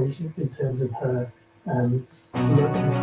situations in terms of her looking.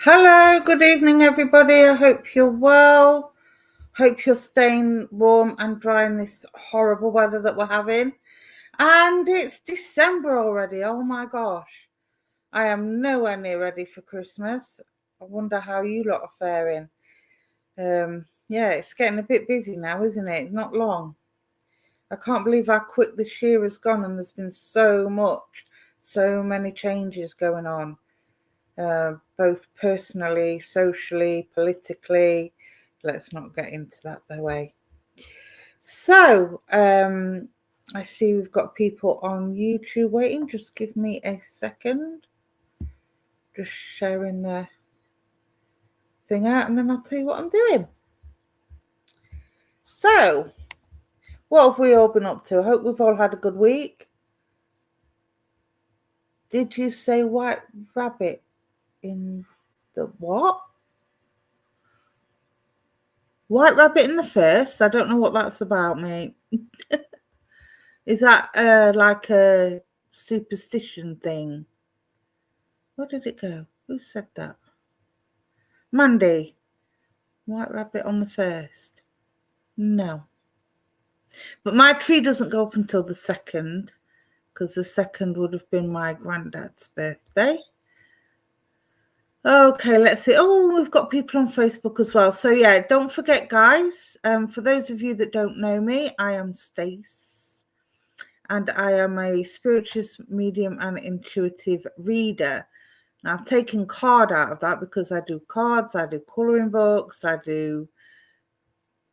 Hello, good evening everybody. I hope you're well. Hope you're staying warm and dry in this horrible weather that we're having. And it's December already. Oh my gosh. I am nowhere near ready for Christmas. I wonder how you lot are faring. Yeah, it's getting a bit busy now, isn't it? Not long. I can't believe how quick this year has gone, and there's been so many changes going on. Both personally, socially, politically. Let's not get into that way. So, I see we've got people on YouTube waiting. Just give me a second. Just sharing the thing out, and then I'll tell you what I'm doing. So, what have we all been up to? I hope we've all had a good week. Did you say white rabbit in the what? White rabbit in the first? I don't know what that's about, mate. Is that like a superstition thing? Where did it go? Who said that? Mandy. White rabbit on the first? No. But my tree doesn't go up until the 2nd, because the 2nd would have been my granddad's birthday. Okay, let's see. Oh, we've got people on Facebook as well. So yeah, don't forget, guys, for those of you that don't know me, I am Stace, and I am a spiritualist, medium and intuitive reader. Now, I've taken card out of that because I do cards, I do colouring books, I do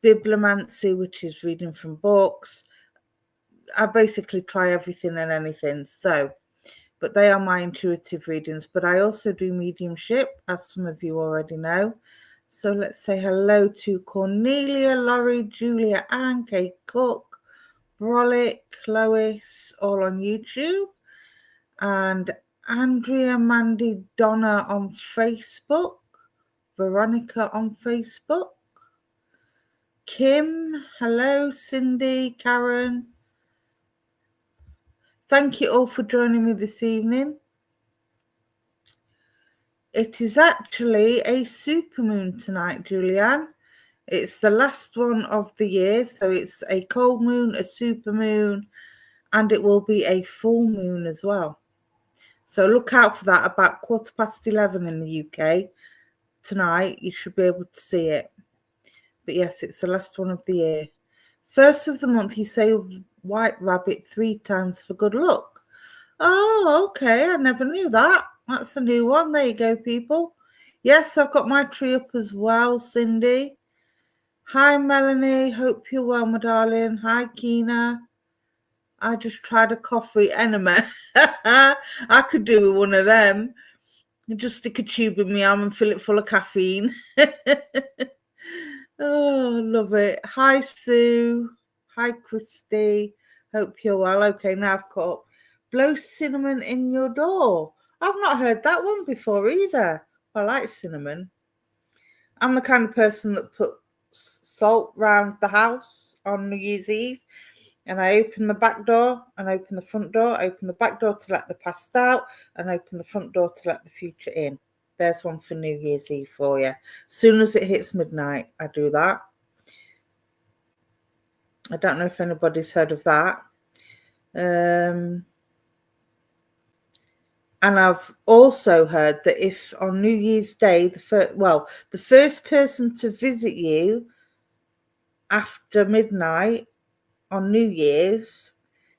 bibliomancy, which is reading from books. I basically try everything and anything. So, but they are my intuitive readings. But I also do mediumship, as some of you already know. So let's say hello to Cornelia, Laurie, Julia, Anne, Kate Cook, Brolick, Lois, all on YouTube. And Andrea, Mandy, Donna on Facebook. Veronica on Facebook. Kim, hello, Cindy, Karen. Thank you all for joining me this evening. It is actually a supermoon tonight, Julianne. It's the last one of the year, so it's a cold moon, a supermoon, and it will be a full moon as well. So look out for that about 11:15 in the UK tonight. You should be able to see it. But yes, it's the last one of the year. First of the month, you say white rabbit 3 times for good luck. Oh, okay. I never knew that. That's a new one. There you go, people. Yes, I've got my tree up as well, Cindy. Hi, Melanie. Hope you're well, my darling. Hi, Keena. I just tried a coffee enema. I could do with one of them. Just stick a tube in my arm and fill it full of caffeine. Oh, love it. Hi, Sue. Hi, Christy. Hope you're well. Okay, now I've got blow cinnamon in your door. I've not heard that one before either. I like cinnamon. I'm the kind of person that puts salt round the house on New Year's Eve. And I open the back door and open the front door, open the back door to let the past out, and open the front door to let the future in. There's one for New Year's Eve for you. As soon as it hits midnight, I do that. I don't know if anybody's heard of that. And I've also heard that if on New Year's Day, the first person to visit you after midnight on New Year's,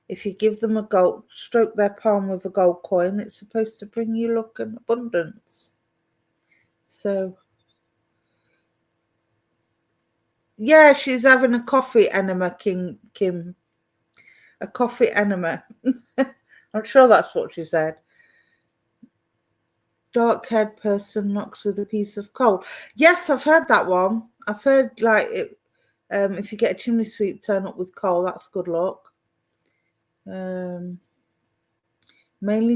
if you give them stroke their palm with a gold coin, it's supposed to bring you luck and abundance. So, yeah, she's having a coffee enema, Kim. A coffee enema. I'm sure that's what she said. Dark-haired person knocks with a piece of coal. Yes, I've heard that one. I've heard like it. If you get a chimney sweep, turn up with coal. That's good luck. Mainly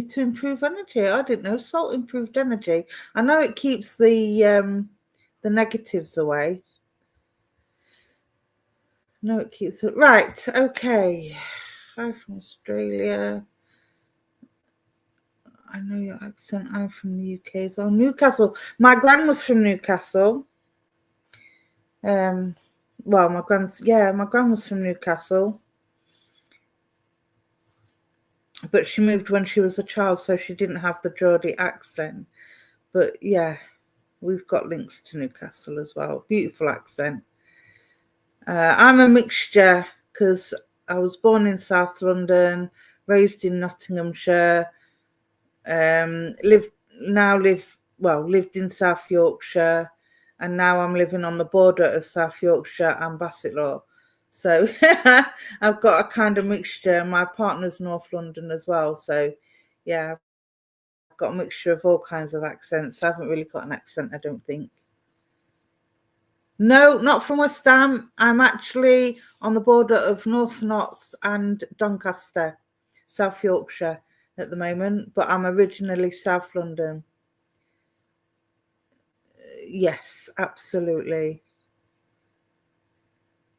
to improve energy. I didn't know salt improved energy. I know it keeps the negatives away. No, it keeps it right. Okay. Hi from Australia. I know your accent. I'm from the UK as well. Newcastle. My gran was from Newcastle. Well, my gran was from Newcastle. But she moved when she was a child, so she didn't have the Geordie accent. But yeah, we've got links to Newcastle as well. Beautiful accent. I'm a mixture because I was born in South London, raised in Nottinghamshire, lived in South Yorkshire, and now I'm living on the border of South Yorkshire and Bassetlaw. So I've got a kind of mixture. My partner's North London as well. So yeah, I've got a mixture of all kinds of accents. I haven't really got an accent, I don't think. No, not from West Ham. I'm actually on the border of North Notts and Doncaster, South Yorkshire at the moment, but I'm originally South London. Yes, absolutely.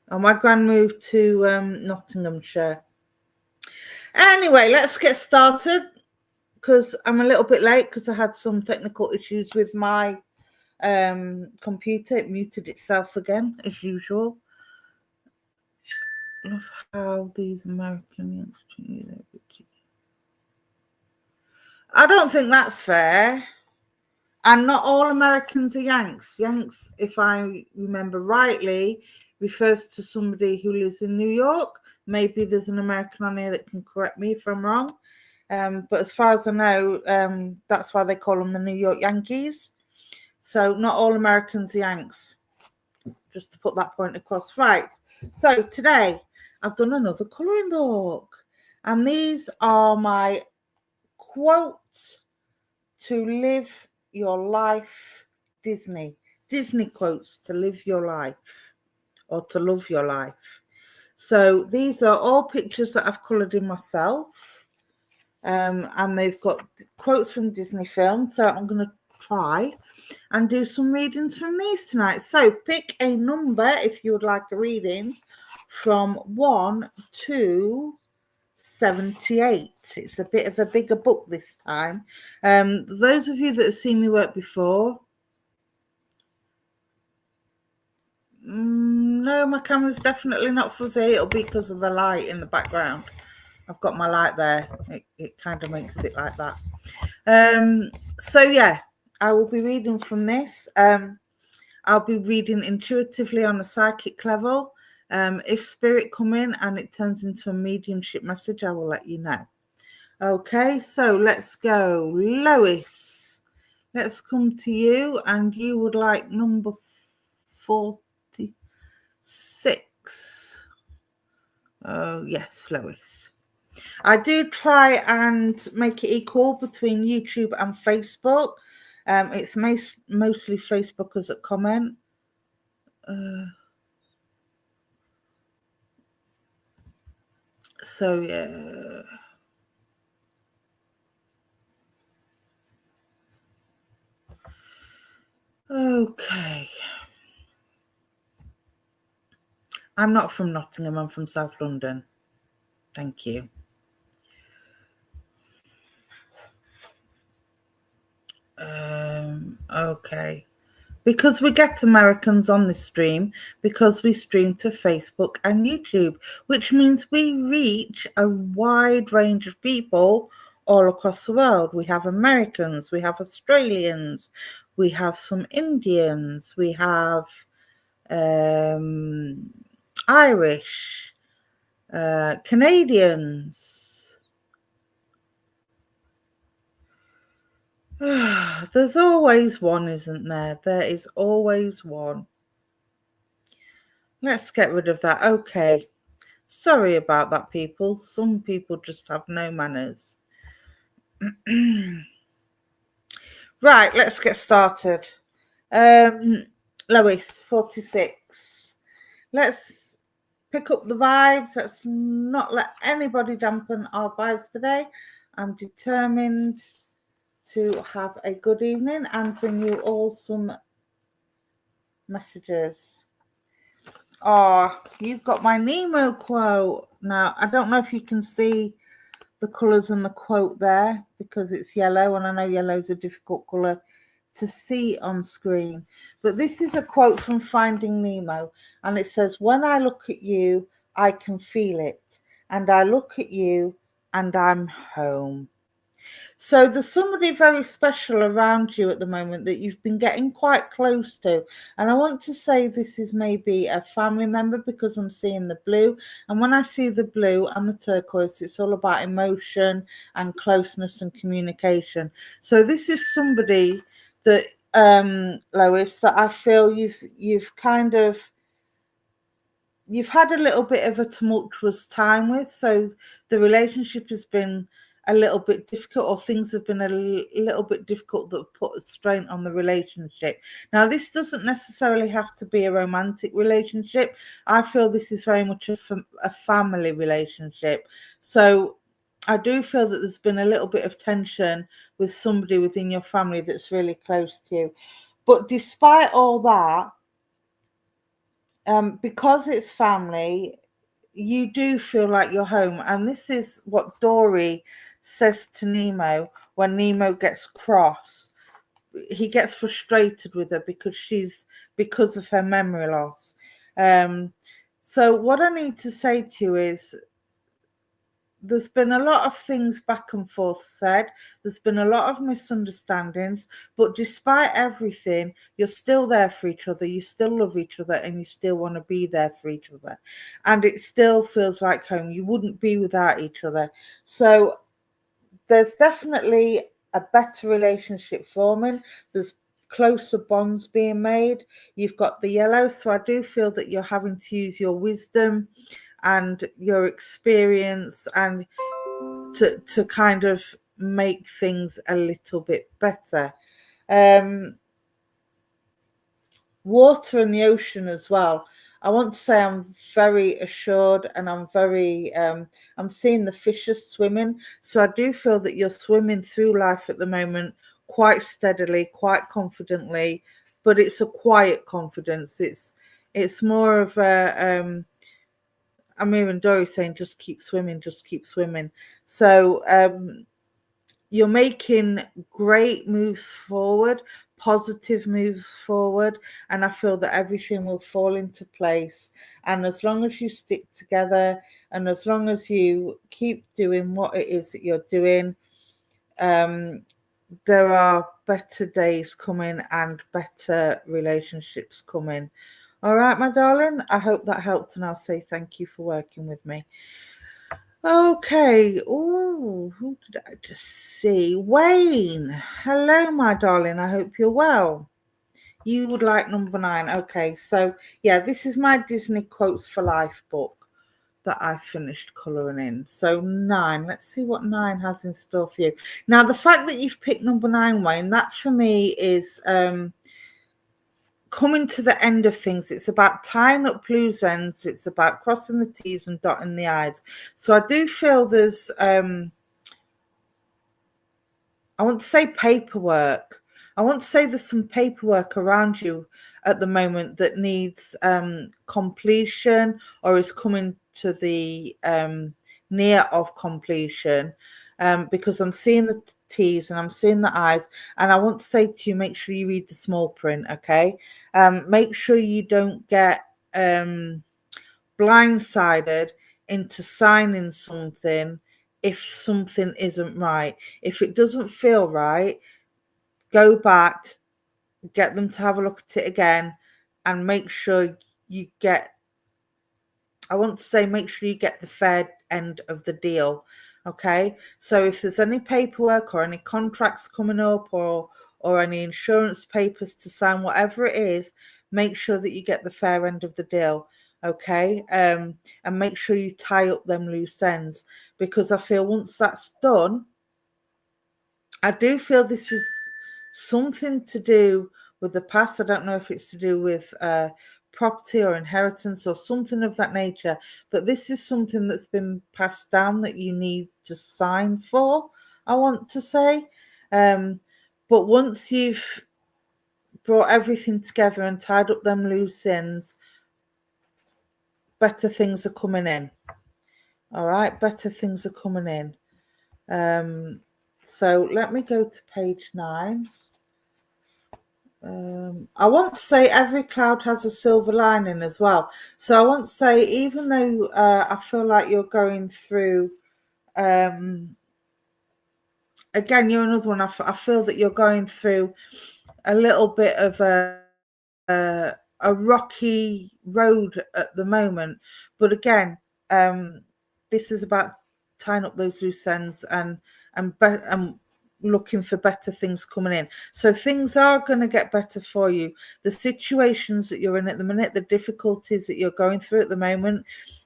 Oh, my gran moved to Nottinghamshire. Anyway, let's get started because I'm a little bit late because I had some technical issues with my computer. It muted itself again as usual. Love how these American Yanks. I don't think that's fair. And not all Americans are Yanks. Yanks, if I remember rightly, refers to somebody who lives in New York. Maybe there's an American on here that can correct me if I'm wrong. But as far as I know, that's why they call them the New York Yankees. So not all Americans are Yanks. Just to put that point across. Right. So today I've done another colouring book. And these are my quotes to live your life Disney quotes to live your life or to love your life. So these are all pictures that I've coloured in myself, and they've got quotes from Disney films. So I'm going to try and do some readings from these tonight. So pick a number if you would like a reading from 1 to 78. It's a bit of a bigger book this time. Those of you that have seen me work before, no, my camera's definitely not fuzzy. It'll be because of the light in the background. I've got my light there. It kind of makes it like that. So yeah, I will be reading from this. I'll be reading intuitively on a psychic level. If spirit come in and it turns into a mediumship message, I will let you know. Okay, so let's go. Lois, let's come to you, and you would like number 46. Oh, yes, Lois. I do try and make it equal between YouTube and Facebook. It's mostly Facebookers that comment. So, yeah. Okay. I'm not from Nottingham. I'm from South London. Thank you. Okay. because we get Americans on this stream, because we stream to Facebook and YouTube, which means we reach a wide range of people all across the world. We have Americans, we have Australians, we have some Indians, we have Irish, Canadians. There's always one, isn't there? There is always one. Let's get rid of that. Okay. Sorry about that, people. Some people just have no manners. Right, let's get started. Lois, 46. Let's pick up the vibes. Let's not let anybody dampen our vibes today. I'm determined to have a good evening and bring you all some messages. Oh, you've got my Nemo quote. Now, I don't know if you can see the colours and the quote there because it's yellow, and I know yellow is a difficult colour to see on screen. But this is a quote from Finding Nemo, and it says, "When I look at you, I can feel it, and I look at you, and I'm home." So there's somebody very special around you at the moment that you've been getting quite close to. And I want to say this is maybe a family member because I'm seeing the blue. And when I see the blue and the turquoise, it's all about emotion and closeness and communication. So this is somebody that, Lois, that I feel you've had a little bit of a tumultuous time with. So the relationship has been a little bit difficult, or things have been a little bit difficult that put a strain on the relationship. Now, this doesn't necessarily have to be a romantic relationship. I feel this is very much a family relationship. So I do feel that there's been a little bit of tension with somebody within your family that's really close to you. But despite all that, because it's family, you do feel like you're home. And this is what Dory says to Nemo when Nemo gets cross. He gets frustrated with her because of her memory loss. So what I need to say to you is, there's been a lot of things back and forth said. There's been a lot of misunderstandings, but despite everything, you're still there for each other. You still love each other, and you still want to be there for each other. And it still feels like home. You wouldn't be without each other. So there's definitely a better relationship forming. There's closer bonds being made. You've got the yellow. So I do feel that you're having to use your wisdom and your experience and to kind of make things a little bit better. Water and the ocean as well. I want to say I'm very assured, and I'm very I'm seeing the fishes swimming. So I do feel that you're swimming through life at the moment quite steadily, quite confidently, but it's a quiet confidence. It's more of a Amir and Dory saying, just keep swimming, just keep swimming. So you're making great moves forward, positive moves forward, and I feel that everything will fall into place. And as long as you stick together, and as long as you keep doing what it is that you're doing, there are better days coming and better relationships coming. All right, my darling, I hope that helped, and I'll say thank you for working with me. Okay. Oh, who did I just see? Wayne. Hello, my darling. I hope you're well. You would like number 9. Okay, so yeah, this is my Disney Quotes for Life book that I finished colouring in. So 9. Let's see what 9 has in store for you. Now, the fact that you've picked number 9, Wayne, that for me is coming to the end of things. It's about tying up loose ends. It's about crossing the T's and dotting the I's. So I do feel there's I want to say paperwork. I want to say there's some paperwork around you at the moment that needs completion, or is coming to the near of completion. because I'm seeing the T's and I'm seeing the I's, and I want to say to you, make sure you read the small print, okay? Make sure you don't get blindsided into signing something if something isn't right. If it doesn't feel right, go back, get them to have a look at it again, and make sure you get, I want to say, make sure you get the fair end of the deal. Okay, so if there's any paperwork or any contracts coming up, or any insurance papers to sign, whatever it is, make sure that you get the fair end of the deal. Okay, and make sure you tie up them loose ends, because I feel once that's done, I do feel this is something to do with the past. I don't know if it's to do with property or inheritance or something of that nature, but this is something that's been passed down that you need to sign for, I want to say. But once you've brought everything together and tied up them loose ends, better things are coming in. All right, better things are coming in. So let me go to page 9. I want to say every cloud has a silver lining as well. So I want to say, even though I feel like you're going through, again, you're another one. I feel that you're going through a little bit of a rocky road at the moment. But again, this is about tying up those loose ends and looking for better things coming in. So things are going to get better for you. The situations that you're in at the minute, the difficulties that you're going through at the moment,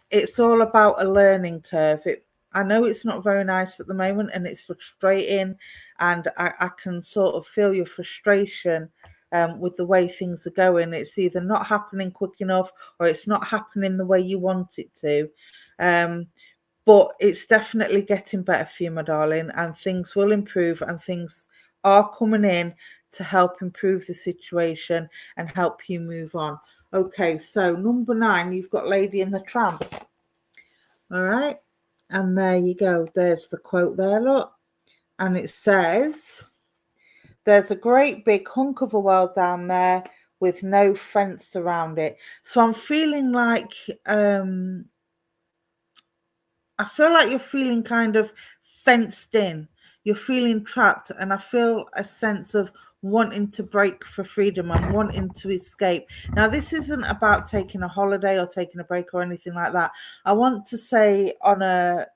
it's all about a learning curve. I know it's not very nice at the moment, and it's frustrating, and I can sort of feel your frustration with the way things are going. It's either not happening quick enough, or it's not happening the way you want it to. But it's definitely getting better for you, my darling, and things will improve, and things are coming in to help improve the situation and help you move on. Okay, so number 9, you've got Lady in the Tramp. All right, and there you go. There's the quote there, look. And it says, there's a great big hunk of a world down there with no fence around it. So I'm feeling like I feel like you're feeling kind of fenced in. You're feeling trapped, and I feel a sense of wanting to break for freedom and wanting to escape. Now, this isn't about taking a holiday or taking a break or anything like that. I want to say, on a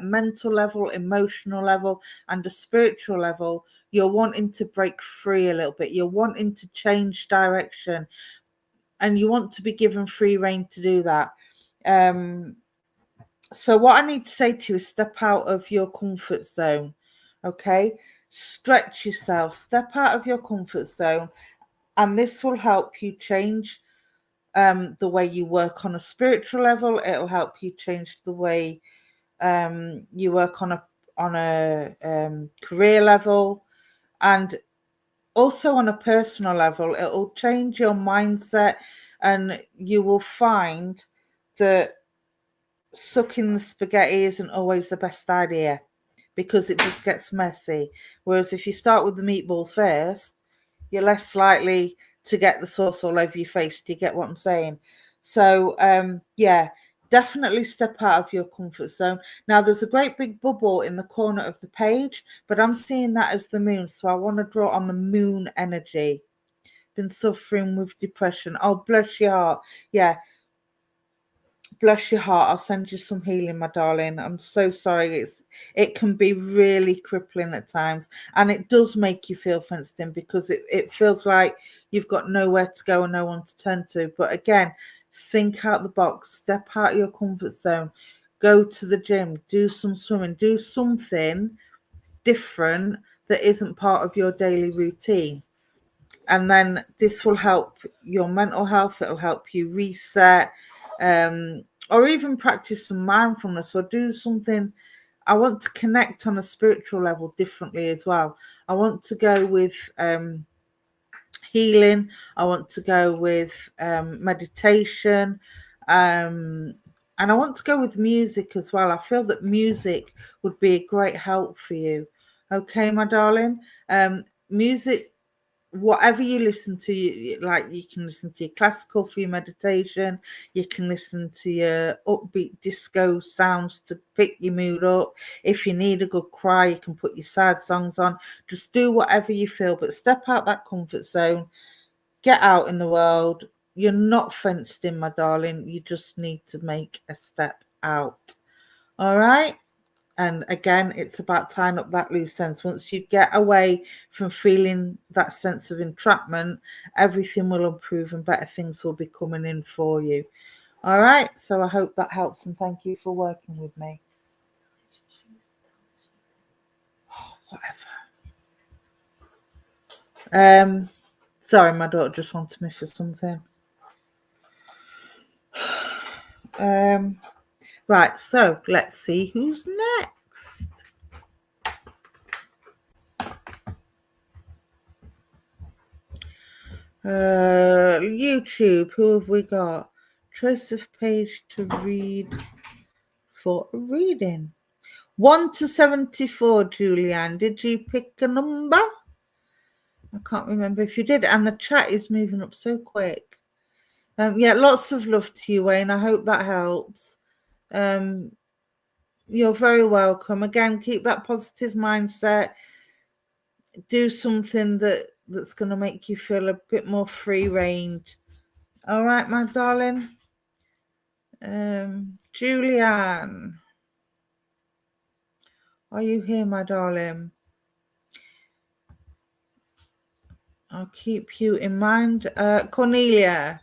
mental level, emotional level, and a spiritual level, you're wanting to break free a little bit. You're wanting to change direction, and you want to be given free rein to do that. So what I need to say to you is step out of your comfort zone, okay? Stretch yourself, step out of your comfort zone, and this will help you change the way you work on a spiritual level. It'll help you change the way you work on a career level, and also on a personal level. It'll change your mindset, and you will find that sucking the spaghetti isn't always the best idea, because it just gets messy. Whereas if you start with the meatballs first, you're less likely to get the sauce all over your face. Do you get what I'm saying? So yeah, definitely step out of your comfort zone. Now, there's a great big bubble in the corner of the page, but I'm seeing that as the moon, so I want to draw on the moon energy. Been suffering with depression. Oh, bless your heart. Yeah, bless your heart. I'll send you some healing, my darling. I'm so sorry. It can be really crippling at times, and it does make you feel fenced in, because it feels like you've got nowhere to go and no one to turn to. But again, think out the box, step out of your comfort zone, go to the gym, do some swimming, do something different that isn't part of your daily routine. And then this will help your mental health. It'll help you reset, or even practice some mindfulness, or do something. I want to connect on a spiritual level differently as well. I want to go with healing. I want to go with meditation, and And I want to go with music as well. I feel that music would be a great help for you. Okay, my darling. Music, whatever you listen to, like you can listen to your classical for your meditation, you can listen to your upbeat disco sounds to pick your mood up. If you need a good cry, you can put your sad songs on. Just do whatever you feel, but step out that comfort zone, get out in the world. You're not fenced in, my darling. You just need to make a step out. All right. And again, it's about tying up that loose ends. Once you get away from feeling that sense of entrapment, everything will improve and better things will be coming in for you. All right. So I hope that helps, and thank you for working with me. Oh, whatever. Sorry, my daughter just wanted me for something. Right. So let's see who's next. YouTube, who have we got? Choice of page to read for a reading. 1 to 74, Julianne. Did you pick a number? I can't remember if you did. And the chat is moving up so quick. Yeah, lots of love to you, Wayne. I hope that helps. You're very welcome. Again, keep that positive mindset. Do something that's going to make you feel a bit more free-range. All right, my darling. Julianne, are you here, my darling? I'll keep you in mind. Cornelia,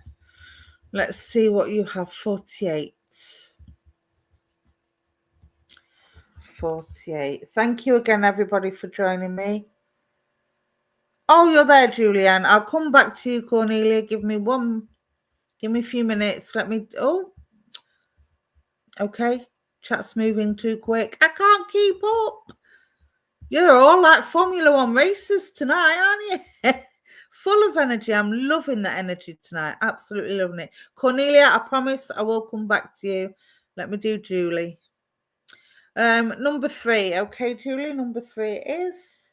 let's see what you have. 48. 48. Thank you again, everybody, for joining me. Oh, you're there, Julianne. I'll come back to you, Cornelia. Give me a few minutes. Okay. Chat's moving too quick. I can't keep up. You're all like Formula One racers tonight, aren't you? Full of energy. I'm loving the energy tonight. Absolutely loving it. Cornelia, I promise I will come back to you. Let me do Julie. Number 3. Okay, Julie, number 3 is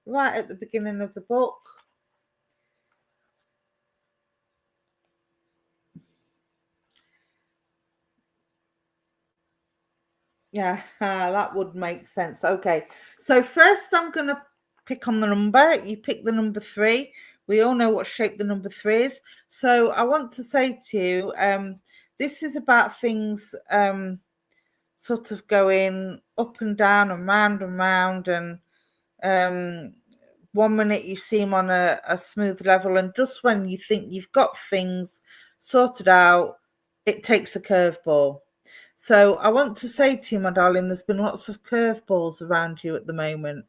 right at the beginning of the book. Yeah, that would make sense. Okay, so first I'm going to pick on the number. You pick the number 3. We all know what shape the number 3 is. So I want to say to you, this is about things sort of going up and down and round and 1 minute you seem on a smooth level, and just when you think you've got things sorted out, it takes a curveball. So I want to say to you, my darling, there's been lots of curveballs around you at the moment.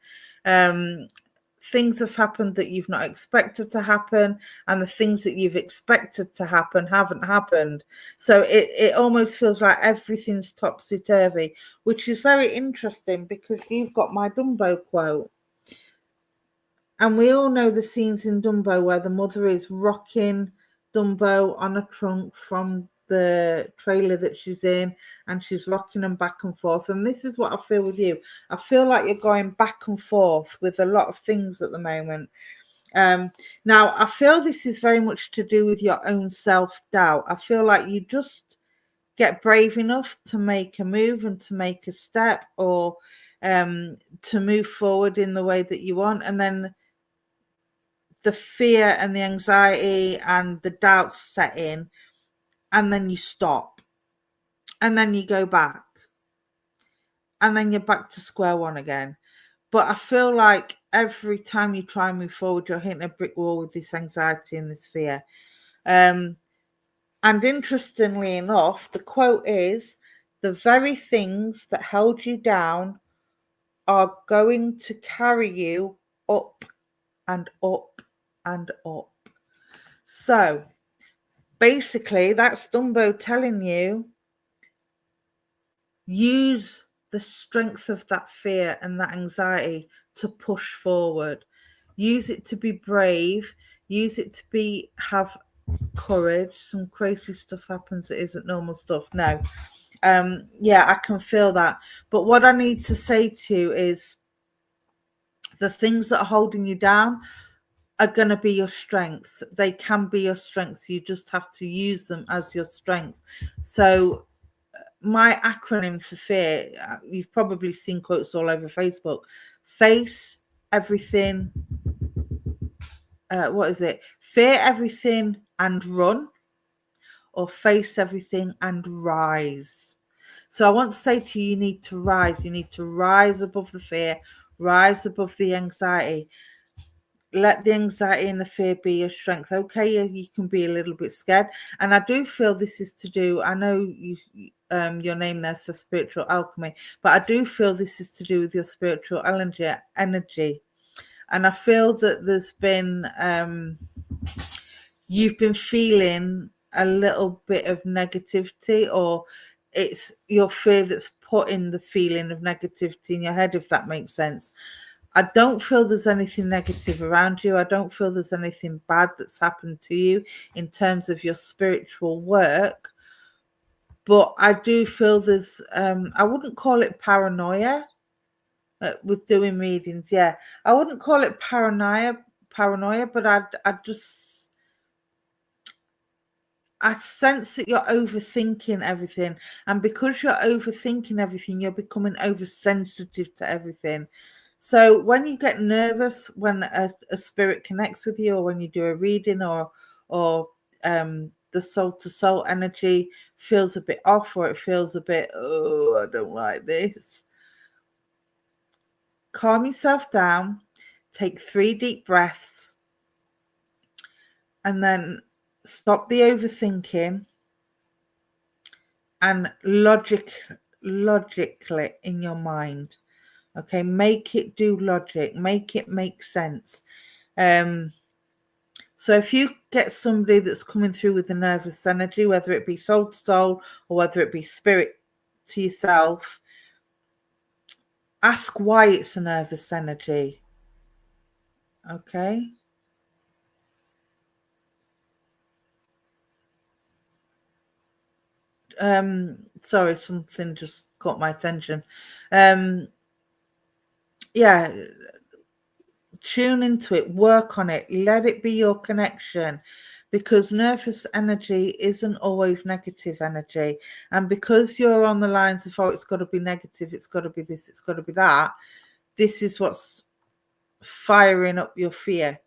Things have happened that you've not expected to happen, and the things that you've expected to happen haven't happened. So it almost feels like everything's topsy-turvy, which is very interesting because you've got my Dumbo quote. And we all know the scenes in Dumbo where the mother is rocking Dumbo on a trunk from the trailer that she's in, and she's rocking them back and forth. And this is what I feel with you. I feel like you're going back and forth with a lot of things at the moment. Now, I feel this is very much to do with your own self-doubt. I feel like you just get brave enough to make a move and to make a step, or to move forward in the way that you want, and then the fear and the anxiety and the doubts set in, and then you stop, and then you go back, and then you're back to square one again. But I feel like every time you try and move forward, you're hitting a brick wall with this anxiety and this fear. And interestingly enough, the quote is, the very things that held you down are going to carry you up and up and up. So basically, that's Dumbo telling you, use the strength of that fear and that anxiety to push forward. Use it to be brave. Use it to have courage. Some crazy stuff happens that isn't normal stuff. No. Yeah, I can feel that. But what I need to say to you is the things that are holding you down are going to be your strengths. They can be your strengths. You just have to use them as your strength. So my acronym for fear, you've probably seen quotes all over Facebook. Face everything. What is it? Fear everything and run, or face everything and rise. So I want to say to you, you need to rise. You need to rise above the fear, rise above the anxiety. Let the anxiety and the fear be your strength. Okay, you can be a little bit scared. And I do feel this is to do, I know you, your name there says spiritual alchemy, but I do feel this is to do with your spiritual energy. And I feel that there's been, you've been feeling a little bit of negativity, or it's your fear that's putting the feeling of negativity in your head, if that makes sense. I don't feel there's anything negative around you. I don't feel there's anything bad that's happened to you in terms of your spiritual work. But I do feel there's, I wouldn't call it paranoia with doing readings. Yeah, I wouldn't call it paranoia, but I sense that you're overthinking everything. And because you're overthinking everything, you're becoming oversensitive to everything. So when you get nervous, when a spirit connects with you, or when you do a reading, or the soul to soul energy feels a bit off, or it feels a bit, oh, I don't like this. Calm yourself down, take 3 deep breaths, and then stop the overthinking and logically in your mind. Okay, make it do logic, make it make sense. So if you get somebody that's coming through with the nervous energy, whether it be soul to soul or whether it be spirit to yourself, ask why it's a nervous energy. Okay. Sorry, something just caught my attention. Yeah, tune into it, work on it, let it be your connection, because nervous energy isn't always negative energy. And because you're on the lines of, oh, it's got to be negative, it's got to be this, it's got to be that, this is what's firing up your fear.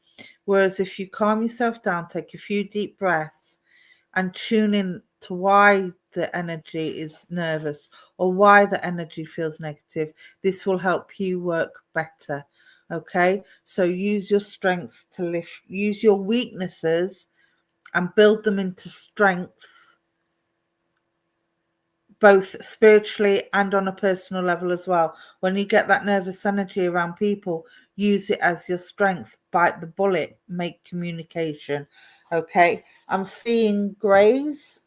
Whereas if you calm yourself down, take a few deep breaths and tune in to why the energy is nervous or why the energy feels negative, this will help you work better. Okay, so use your strengths to lift, use your weaknesses and build them into strengths, both spiritually and on a personal level as well. When you get that nervous energy around people, use it as your strength. Bite the bullet, make communication. Okay, I'm seeing greys.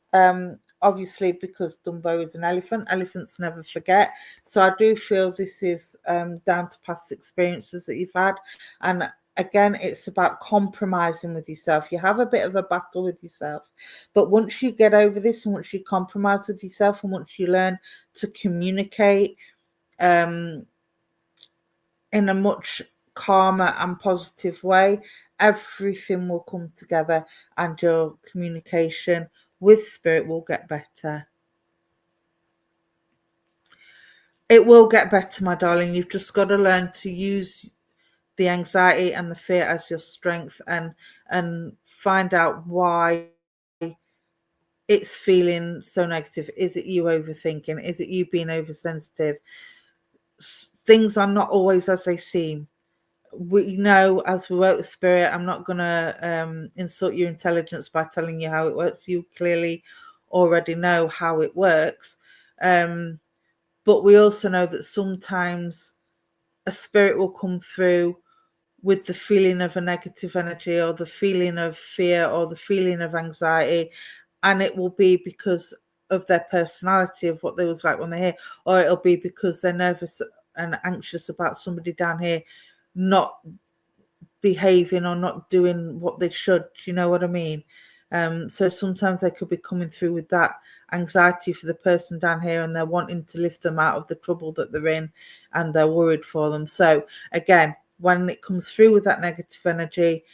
Obviously, because Dumbo is an elephant, elephants never forget. So I do feel this is down to past experiences that you've had. And again, it's about compromising with yourself. You have a bit of a battle with yourself. But once you get over this, and once you compromise with yourself, and once you learn to communicate in a much calmer and positive way, everything will come together and your communication with spirit will get better. It will get better, my darling. You've just got to learn to use the anxiety and the fear as your strength, and find out why it's feeling so negative. Is it you overthinking? Is it you being oversensitive? Things are not always as they seem. We know, as we work with spirit, I'm not going to insult your intelligence by telling you how it works. You clearly already know how it works. But we also know that sometimes a spirit will come through with the feeling of a negative energy, or the feeling of fear, or the feeling of anxiety, and it will be because of their personality, of what they was like when they're here, or it'll be because they're nervous and anxious about somebody down here not behaving or not doing what they should. Do you know what I mean? So sometimes they could be coming through with that anxiety for the person down here, and they're wanting to lift them out of the trouble that they're in, and they're worried for them. So again, when it comes through with that negative energy,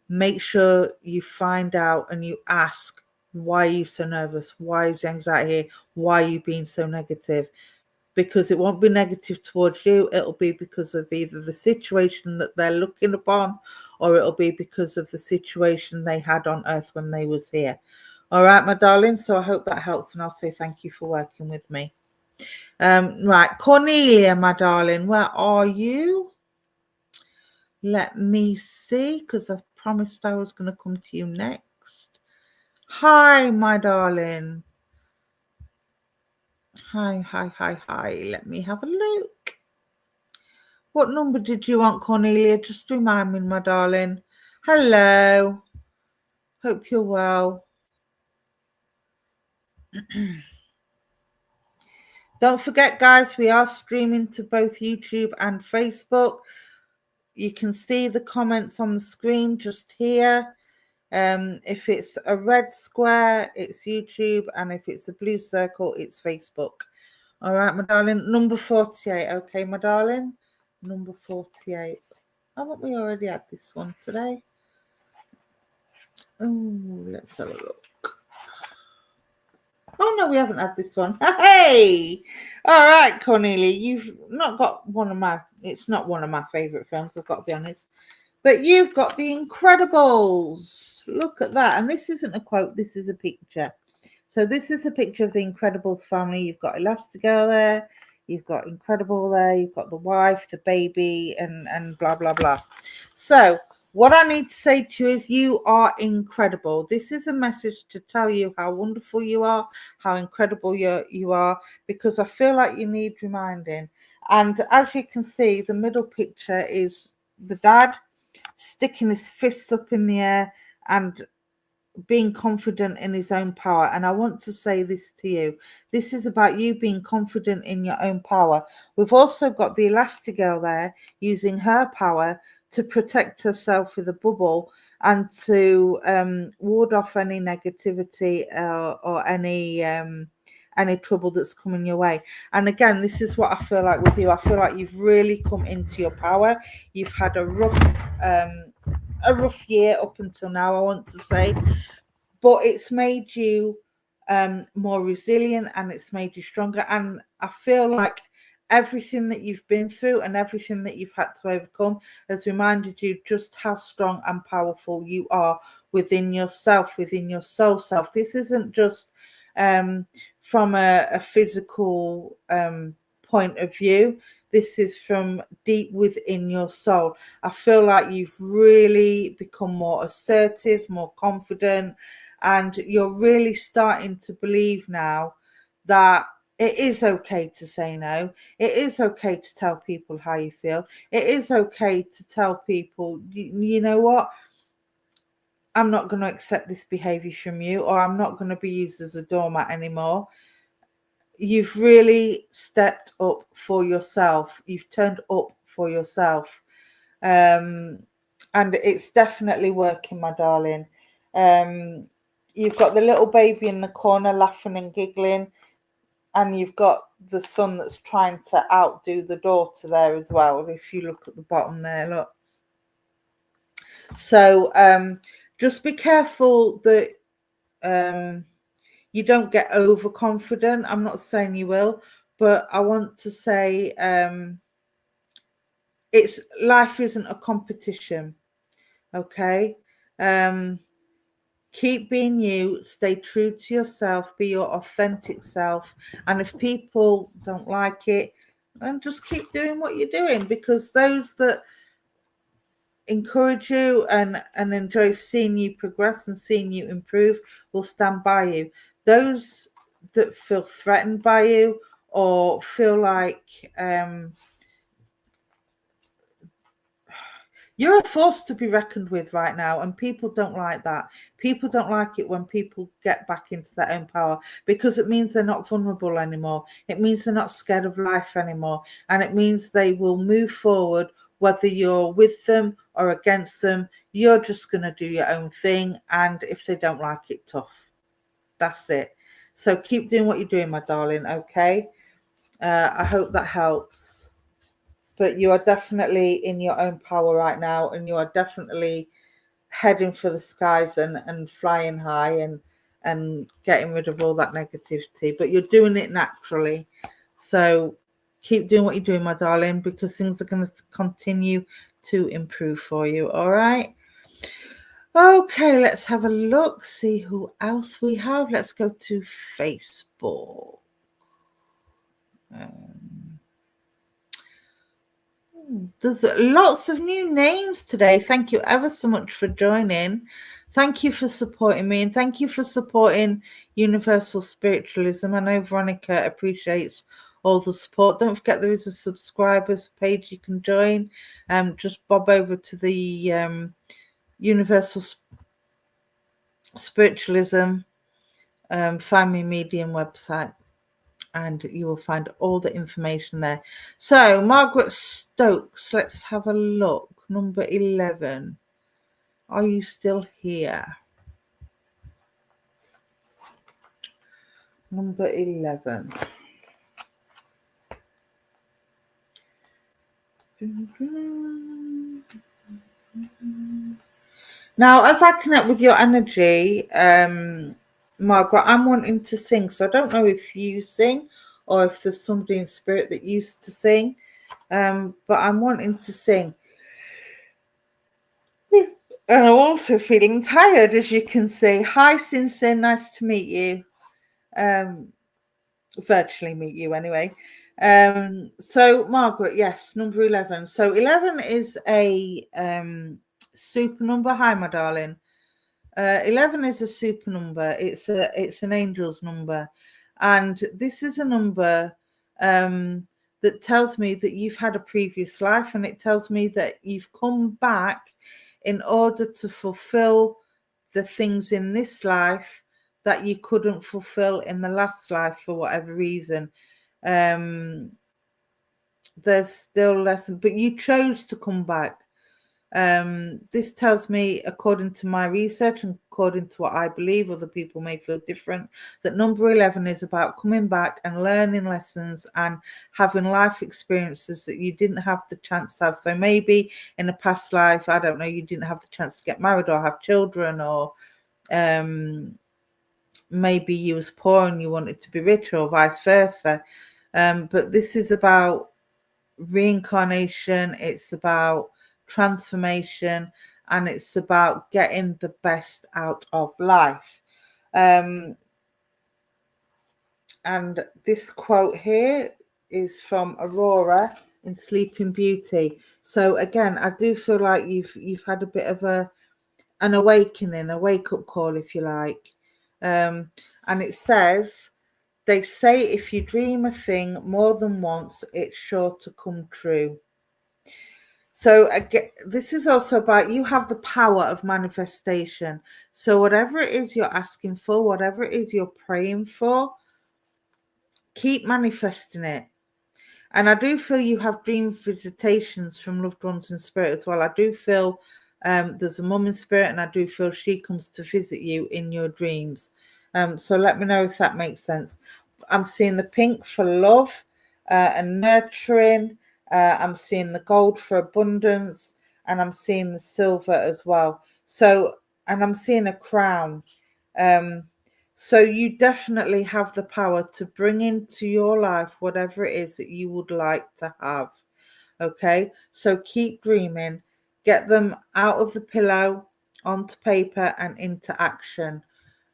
make sure you find out and you ask, why are you so nervous? Why is the anxiety here? Why are you being so negative? Because it won't be negative towards you. It'll be because of either the situation that they're looking upon, or it'll be because of the situation they had on earth when they was here. All right, my darling. So I hope that helps, and I'll say thank you for working with me. Right, Cornelia, my darling, where are you? Let me see, because I promised I was going to come to you next. Hi, my darling. Hi. Let me have a look. What number did you want, Cornelia? Just remind me, my darling. Hello. Hope you're well. Don't forget, guys, we are streaming to both YouTube and Facebook. You can see the comments on the screen just here. If it's a red square, it's YouTube, and if it's a blue circle, it's Facebook. All right, my darling. Number 48. Okay, my darling. Number 48. Haven't we already had this one today? Oh, let's have a look. Oh, no, we haven't had this one. Hey! All right, Cornelia, you've not got one of my... It's not one of my favourite films, I've got to be honest. But you've got The Incredibles. Look at that. And this isn't a quote, this is a picture. So this is a picture of the Incredibles family. You've got Elastigirl there. You've got Incredible there. You've got the wife, the baby, and blah, blah, blah. So what I need to say to you is you are incredible. This is a message to tell you how wonderful you are, how incredible you are, because I feel like you need reminding. And as you can see, the middle picture is the dad sticking his fists up in the air and being confident in his own power. And I want to say this to you. This is about you being confident in your own power. We've also got the Elastigirl there using her power to protect herself with a bubble and to ward off any negativity or any trouble that's coming your way. And again, this is what I feel like with you. I feel like you've really come into your power. You've had a rough year up until now, I want to say, but it's made you more resilient, and it's made you stronger. And I feel like everything that you've been through and everything that you've had to overcome has reminded you just how strong and powerful you are within yourself, within your soul self. This isn't just from a physical point of view. This is from deep within your soul. I feel like you've really become more assertive, more confident, and you're really starting to believe now that it is okay to say no. It is okay to tell people how you feel. It is okay to tell people, you know what? I'm not going to accept this behavior from you, or I'm not going to be used as a doormat anymore. You've really stepped up for yourself. You've turned up for yourself. And it's definitely working, my darling. You've got the little baby in the corner laughing and giggling, and you've got the son that's trying to outdo the daughter there as well. If you look at the bottom there, look. So just be careful that you don't get overconfident. I'm not saying you will, but I want to say it's life isn't a competition. Okay. Keep being you, stay true to yourself, be your authentic self. And if people don't like it, then just keep doing what you're doing, because those that encourage you and enjoy seeing you progress and seeing you improve will stand by you. Those that feel threatened by you or feel like you're a force to be reckoned with right now, and people don't like that. People don't like it when people get back into their own power, because it means they're not vulnerable anymore. It means they're not scared of life anymore, and it means they will move forward whether you're with them or against them. You're just going to do your own thing, and if they don't like it, tough. That's it. So keep doing what you're doing, my darling, okay? I hope that helps. But you are definitely in your own power right now, and you are definitely heading for the skies and flying high and getting rid of all that negativity. But you're doing it naturally. So keep doing what you're doing, my darling, because things are going to continue to improve for you. All right. Okay, let's have a look, see who else we have. Let's go to Facebook. There's lots of new names today. Thank you ever so much for joining. Thank you for supporting me, and thank you for supporting Universal Spiritualism. I know Veronica appreciates all the support. Don't forget there is a subscribers page you can join. Just bob over to the Universal Spiritualism Find Me Medium website, and you will find all the information there. So Margaret Stokes, let's have a look. Number 11. Are you still here? Number 11. Now, as I connect with your energy, Margaret, I'm wanting to sing. So I don't know if you sing or if there's somebody in spirit that used to sing, but I'm wanting to sing. And I'm also feeling tired, as you can see. Hi, Sinsin, nice to meet you. Virtually meet you anyway. So Margaret, yes, number 11. So 11 is a super number. Hi, my darling. 11 is a super number. It's an angel's number, and this is a number that tells me that you've had a previous life, and it tells me that you've come back in order to fulfill the things in this life that you couldn't fulfill in the last life for whatever reason. There's still lessons, but you chose to come back. This tells me, according to my research and according to what I believe, other people may feel different, that number 11 is about coming back and learning lessons and having life experiences that you didn't have the chance to have. So maybe in a past life, I don't know, you didn't have the chance to get married or have children, or maybe you was poor and you wanted to be rich, or vice versa. But this is about reincarnation, it's about transformation, and it's about getting the best out of life. And this quote here is from Aurora in Sleeping Beauty. So again, I do feel like you've had a bit of an awakening, a wake-up call, if you like. And it says, they say if you dream a thing more than once, it's sure to come true. So again, this is also about, you have the power of manifestation. So whatever it is you're asking for, whatever it is you're praying for, keep manifesting it. And I do feel you have dream visitations from loved ones in spirit as well. I do feel there's a mum in spirit, and I do feel she comes to visit you in your dreams. So let me know if that makes sense. I'm seeing the pink for love and nurturing. I'm seeing the gold for abundance, and I'm seeing the silver as well. So, and I'm seeing a crown. So you definitely have the power to bring into your life whatever it is that you would like to have. Okay, so keep dreaming, get them out of the pillow, onto paper, and into action.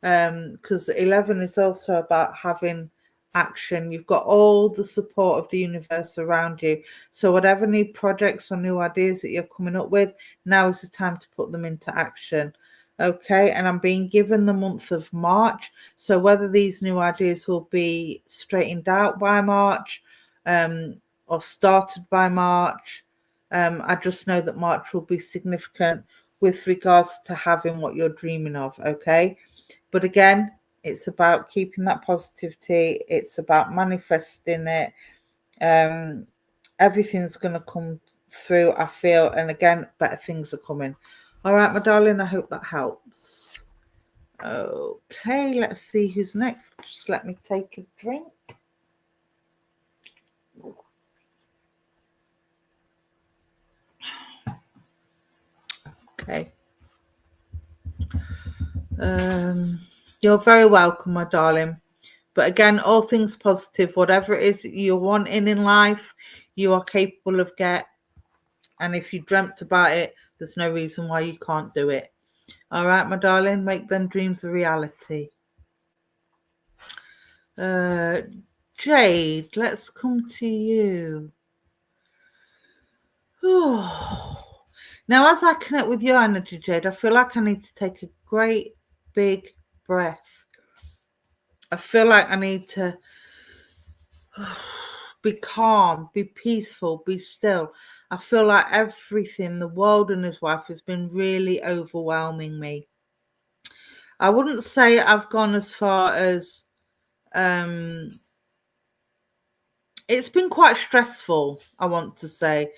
Because 11 is also about having action. You've got all the support of the universe around you. So whatever new projects or new ideas that you're coming up with, now is the time to put them into action. Okay, and I'm being given the month of March. So whether these new ideas will be straightened out by March, or started by March, I just know that March will be significant with regards to having what you're dreaming of. Okay, but again, it's about keeping that positivity. It's about manifesting it. Everything's going to come through, I feel, and again, better things are coming. All right, my darling, I hope that helps. Okay, let's see who's next. Just let me take a drink. Okay. You're very welcome, my darling. But again, all things positive, whatever it is that you're wanting in life, you are capable of get. And if you dreamt about it, there's no reason why you can't do it. All right, my darling, make them dreams a reality. Jade, let's come to you. Now, as I connect with your energy, Jade, I feel like I need to take a great big breath. I feel like I need to be calm, be peaceful, be still. I feel like everything, the world and his wife, has been really overwhelming me. I wouldn't say I've gone as far as it's been quite stressful, I want to say.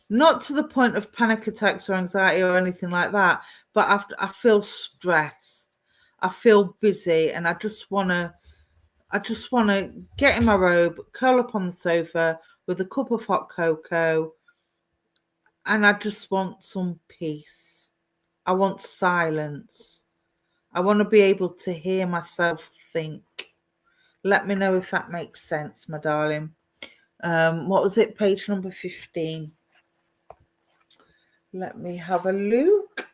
Not to the point of panic attacks or anxiety or anything like that, but I feel stressed. I feel busy, and I just want to get in my robe, curl up on the sofa with a cup of hot cocoa, and I just want some peace. I want silence. I want to be able to hear myself think. Let me know if that makes sense, my darling. What was it? Page number 15. Let me have a look.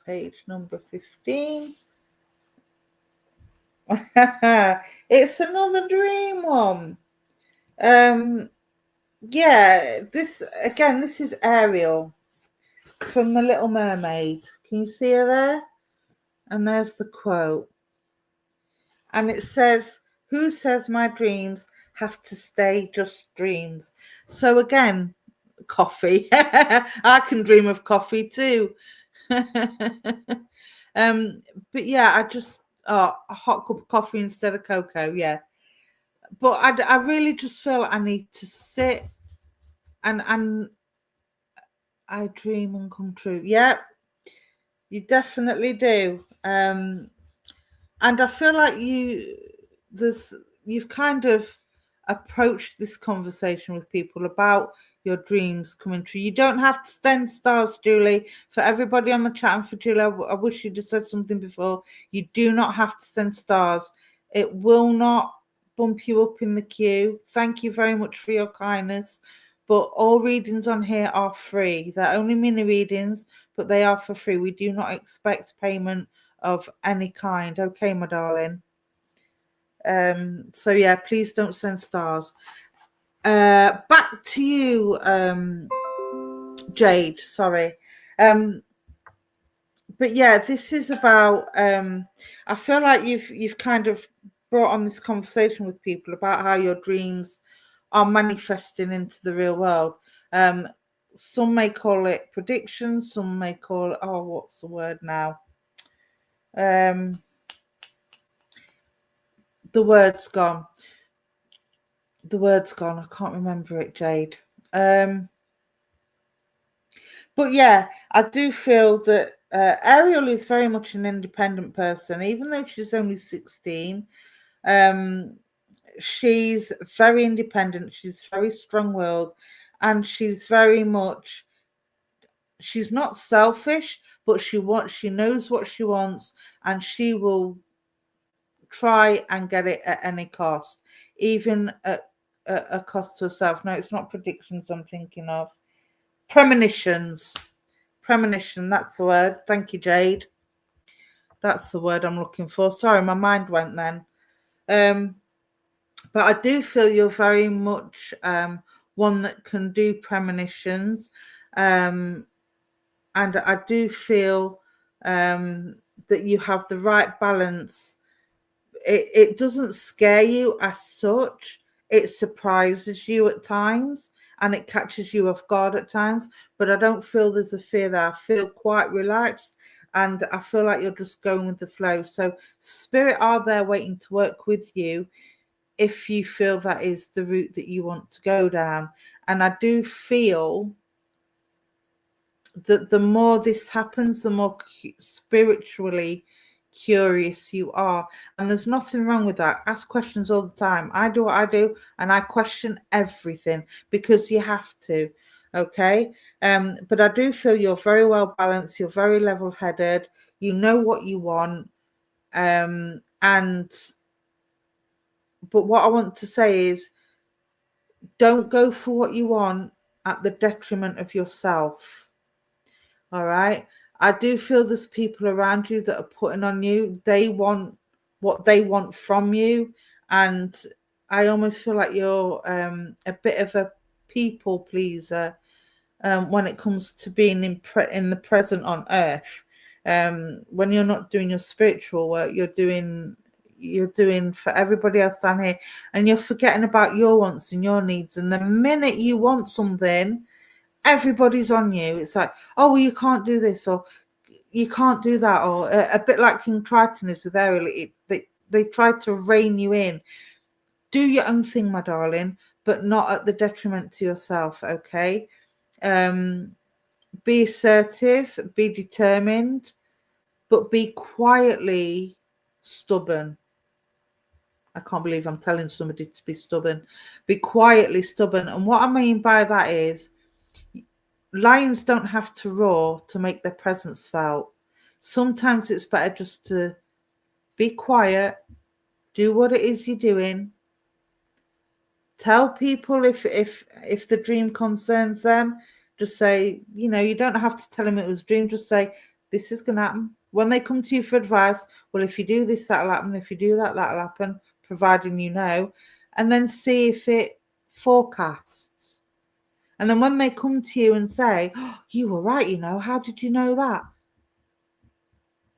Page number 15. It's another dream one. Yeah, this is Ariel from The Little Mermaid. Can you see her there? And there's the quote. And it says, "Who says my dreams have to stay just dreams?" So again, coffee. I can dream of coffee too. But yeah, a hot cup of coffee instead of cocoa. Yeah, but I really just feel I need to sit and I dream and come true. Yeah, you definitely do. And I feel like you've kind of approached this conversation with people about your dreams coming true. You don't have to send stars, Julie. For everybody on the chat and for Julie, I wish you'd have said something before. You do not have to send stars. It will not bump you up in the queue. Thank you very much for your kindness. But all readings on here are free. They're only mini readings, but they are for free. We do not expect payment of any kind. Okay, my darling. So yeah, please don't send stars. Back to you, Jade. Sorry. But yeah, this is about I feel like you've kind of brought on this conversation with people about how your dreams are manifesting into the real world. Some may call it predictions, some may call it, oh, what's the word now? The word's gone. I can't remember it, Jade. But yeah, I do feel that Ariel is very much an independent person, even though she's only 16. She's very independent. She's very strong-willed, and she's not selfish, but she knows what she wants, and she will try and get it at any cost, even at a cost to herself. No, it's not predictions I'm thinking of. Premonitions. Premonition, that's the word. Thank you, Jade. That's the word I'm looking for. Sorry, my mind went then. But I do feel you're very much one that can do premonitions. And I do feel that you have the right balance. It doesn't scare you as such. It surprises you at times and it catches you off guard at times. But I don't feel there's a fear there. I feel quite relaxed and I feel like you're just going with the flow. So Spirit are there waiting to work with you if you feel that is the route that you want to go down. And I do feel that the more this happens, the more spiritually curious you are. And there's nothing wrong with that. Ask questions all the time. I do what I do, and I question everything because you have to. Okay. But I do feel you're very well balanced, you're very level-headed, you know what you want. But what I want to say is, don't go for what you want at the detriment of yourself. All right. I do feel there's people around you that are putting on you. They want what they want from you. And I almost feel like you're a bit of a people pleaser when it comes to being in the present on earth. When you're not doing your spiritual work, you're doing for everybody else down here, and you're forgetting about your wants and your needs. And the minute you want something, everybody's on you. It's like, oh, well, you can't do this, or you can't do that, or a bit like King Triton is with Ariel. They try to rein you in. Do your own thing, my darling, but not at the detriment to yourself. Okay. Be assertive, be determined, but be quietly stubborn. I can't believe I'm telling somebody to be stubborn. Be quietly stubborn. And what I mean by that is, lions don't have to roar to make their presence felt. Sometimes it's better just to be quiet, do what it is you're doing. Tell people if the dream concerns them. Just say, you don't have to tell them it was a dream. Just say, this is going to happen. When they come to you for advice, well, if you do this, that'll happen. If you do that, that'll happen, providing you know. And then see if it forecasts. And then when they come to you and say, oh, you were right, how did you know that?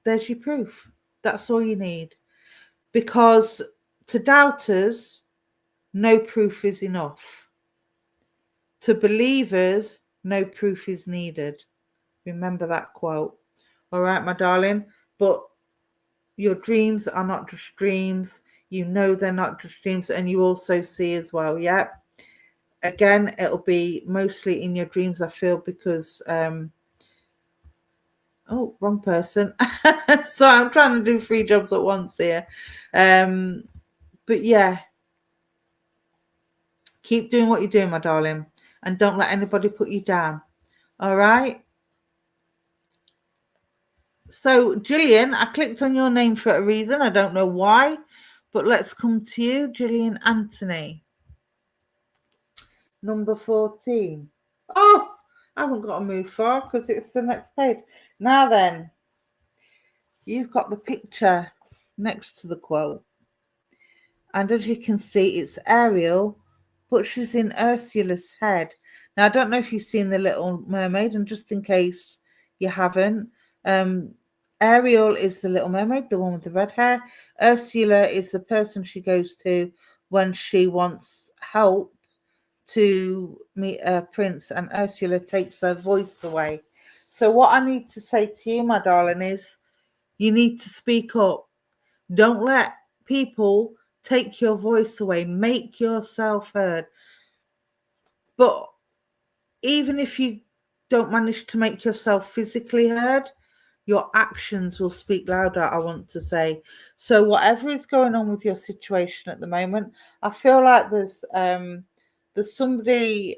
There's your proof. That's all you need. Because to doubters, no proof is enough. To believers, no proof is needed. Remember that quote. All right, my darling. But your dreams are not just dreams. They're not just dreams. And you also see as well, yeah. Again, it'll be mostly in your dreams, I feel, because... oh, wrong person. So I'm trying to do 3 jobs at once here. But yeah. Keep doing what you're doing, my darling. And don't let anybody put you down. All right? So, Gillian, I clicked on your name for a reason. I don't know why. But let's come to you, Gillian Anthony. Number 14. Oh, I haven't got to move far because it's the next page. Now then, you've got the picture next to the quote. And as you can see, it's Ariel, but she's in Ursula's head. Now, I don't know if you've seen The Little Mermaid, and just in case you haven't, Ariel is the Little Mermaid, the one with the red hair. Ursula is the person she goes to when she wants help to meet a prince, and Ursula takes her voice away. So what I need to say to you, my darling, is you need to speak up. Don't let people take your voice away. Make yourself heard. But even if you don't manage to make yourself physically heard, your actions will speak louder, I want to say. So whatever is going on with your situation at the moment, I feel like there's somebody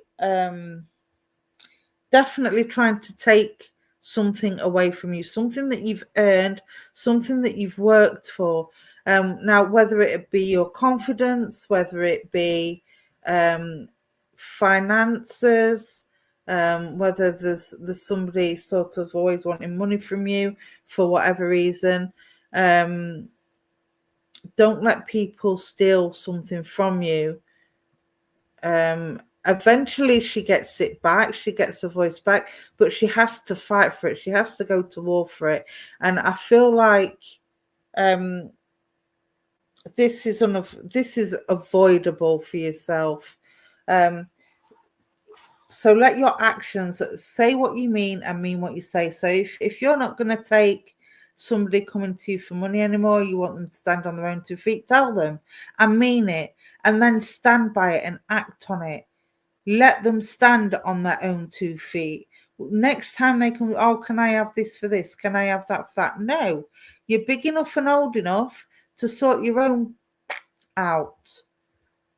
definitely trying to take something away from you, something that you've earned, something that you've worked for. Now, whether it be your confidence, whether it be finances, whether there's somebody sort of always wanting money from you for whatever reason, don't let people steal something from you. Eventually she gets it back, she gets her voice back, but she has to fight for it, she has to go to war for it. And I feel like this is avoidable for yourself. So let your actions say what you mean and mean what you say. So if you're not going to take somebody coming to you for money anymore. You want them to stand on their own 2 feet. Tell them and mean it, and then stand by it and act on it. Let them stand on their own 2 feet. Next time they come, oh, can I have this for this? Can I have that for that? No, you're big enough and old enough to sort your own out.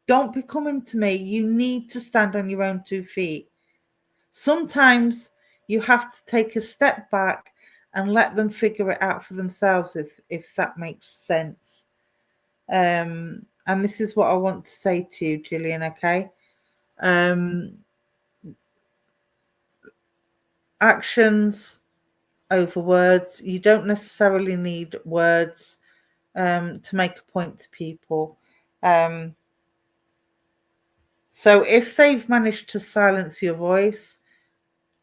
Don't be coming to me. You need to stand on your own 2 feet. Sometimes you have to take a step back and let them figure it out for themselves, if that makes sense. And this is what I want to say to you, Gillian, okay? Actions over words. You don't necessarily need words to make a point to people. So if they've managed to silence your voice,